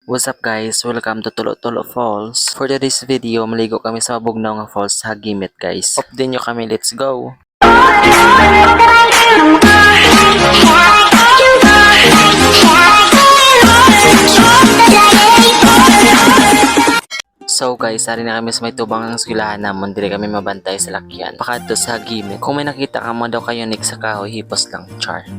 What's up guys? Welcome to Tulo-Tulo Falls. For today's video, maligo kami sa Bugnaw nga Falls sa Hagimit guys. Off din nyo kami, let's go! So guys, sari na kami sa may tubang ng eskwelahan namon, dire kami mabantay sa lakyan. Pakadto sa Hagimit. Kung may nakita ka mo daw kayo nik sa kahoy, hipos lang, char.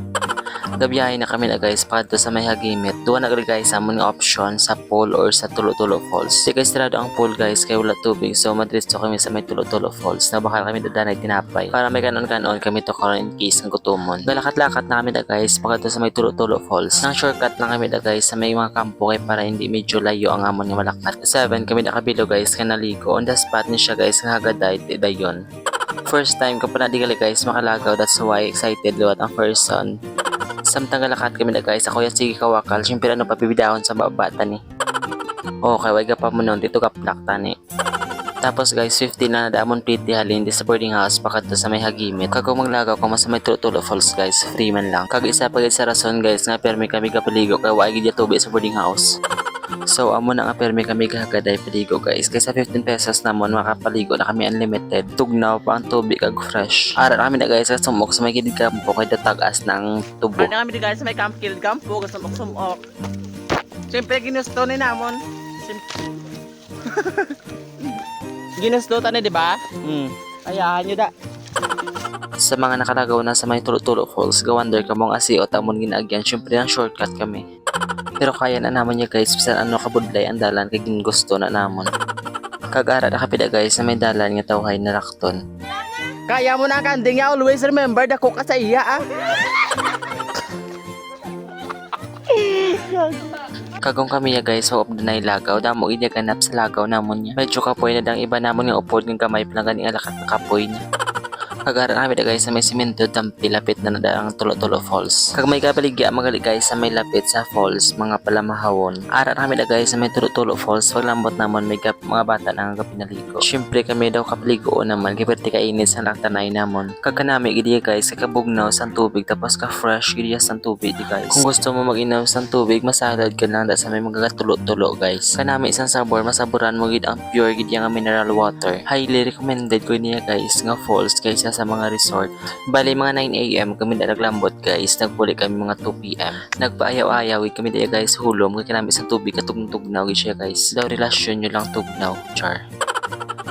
Gabiyahe na kami na guys, pakadto sa may Hagimit. Duwa na guys sa mga option sa pool or sa Tulo-Tulo Falls. Di guys tirado ang pool guys, kay wala tubig. So madristo kami sa may Tulo-Tulo Falls. Nabakal kami dadanay tinapay. Para may kanon-kanon kami to karon in case ng gutumon. Galakat-lakat na kami na guys, pakadto sa may Tulo-Tulo Falls. Nang shortcut lang kami na guys sa may mga kampo kay para hindi medyo layo ang amon nga malakat. 7 kami nakabilo guys, kanaligo. On the spot ni siya guys, nga hagaday, dayon. First time ko pa na di guys makalagaw, that's why excited luwat ang person. Samtang galakat kami na guys, ako yan sige kawakal, siyempre ano papibidahon sa babata ni. Okay, wag pa mo nun, dito kaplak tani. Tapos guys, 15 na nadamon pretty halin di sa boarding house pakadto sa may Hagimit. Kag maglagaw ko sa may Tulo-Tulo Falls guys, free man lang. Kag isa pa guys sa rason guys, nga permi kami kapaligo kay wag gid tubig sa boarding house. So amo na nga permi kami gahagaday paligo guys. Kaysa 15 pesos namon makapaligo na kami unlimited. Tugnaw pa ang tubig kag fresh. Ara kami na guys sa sumok sa may gilid kampo kay datagas ng tubo. Ara kami guys sa may camp kill kampo sa sumok. Siyempre ginusto ni namon. Ginusto ta ni di ba? Ayahan nyo da. Sa mga nakalagaw na sa may Tulo-Tulo Falls, gawander ka mong asiot amon ginagyan. Siyempre ang shortcut kami. Pero kaya na naman niya guys, bisan ano kabudlay ang dalan kay gusto na namon. Kagara na kapida guys na may dalan nga tawhay na rakton. Kaya mo na kanding ya, always remember dako ka sa iya ah. Kagong kami ya guys, sa the night lagaw, damo gid ganap sa lagaw namon niya. Medyo kapoy na dang iba namon nga upod ng kamay pa ganing alakat na kapoy niya. Kagara kami da guys sa may simento dampi lapit na ang Tulo-Tulo Falls. Kag may kabaligya magali guys sa may lapit sa falls mga palamahawon. Ara kami da guys sa may Tulo-Tulo Falls, paglambot namon may mga bata nang kapinaligo. Syempre kami daw kapaligo naman kay perti kainit sa laktanay namon. Kag kanami gid guys sa kabugnaw sa tubig tapos ka fresh gid sa tubig di guys. Kung gusto mo mag-inaw sa tubig, masalad ka lang da sa may mga tulo-tulo guys. Kanami isang sabor, masaburan mo gid ang pure gid nga mineral water. Highly recommended ko niya guys nga falls kaysa sa mga resort. Bali mga 9 AM kami na naglambot guys, nagpuli kami mga 2 PM. Nagpaayaw-ayaw kami daya guys hulom kay kanami sa tubig katugnaw gid siya guys. Daw relasyon nyo lang tugnaw, char.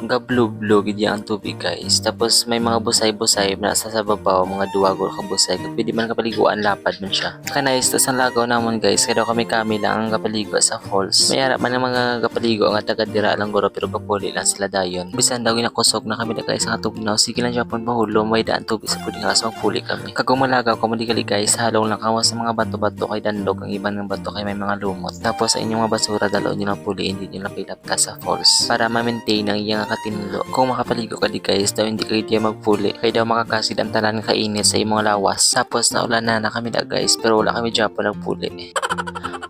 Blue gid ang tubig guys. Tapos may mga busay-busay na sa babaw, mga duwagol ka busay. Kag pwede man kapaliguan, lapad man siya. Kanais to sa lagaw namon guys, kaya daw kami lang ang kapaligo sa falls. May harap man ang mga kapaligo nga taga dira lang guro pero kapuli lang sila dayon. Bisan daw ginakusog na kami na guys ang tugnaw. Sige lang Japon pahulom, may daan tubig sa puding house magpuli kami. Kag malagaw ko madigali guys, halong lang kamo sa mga bato-bato kay dandog ang iban ng bato kay may mga lumot. Tapos sa inyong mga basura dalaw niyo lang puli, hindi niyo lang pilapta sa falls para ma-maintain ang iyang katinlo. Kung makapaligo ka di guys, daw hindi kayo magpuli. Kaya daw makakasid ang tanan kainit sa imong lawas. Tapos naulan na kami na guys, pero wala kami Japon nagpuli.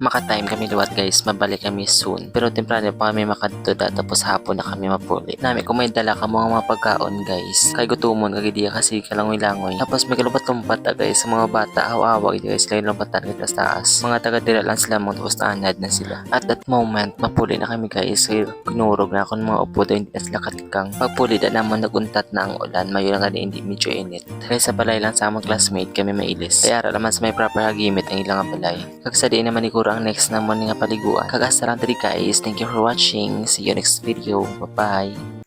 Maka-time kami luwat guys, mabalik kami soon. Pero temprano pa kami makadto da, tapos hapon na kami mapuli. Nami kung may dala ka mga pagkaon guys. Kay gutumon kag diya kasi kalangoy-langoy. Tapos may kalumpat-lumpat da guys sa mga bata, awa guys, kay lumpatan kita sa taas. Mga taga dira lang sila mo tapos naanad na sila. At that moment, mapuli na kami guys. Kinurog na ako ng mga upo daw hindi na sila katikang. Pagpuli da naman naguntat na ang ulan, mayo lang hindi medyo init. Kaya sa balay lang sa among classmate kami mailis. Kaya naman sa may proper Hagimit ang ilang balay. Kag sa diin naman ikura ang next naman nga paliguan. Kag asta lang diri guys. Thank you for watching. See you next video. Bye bye.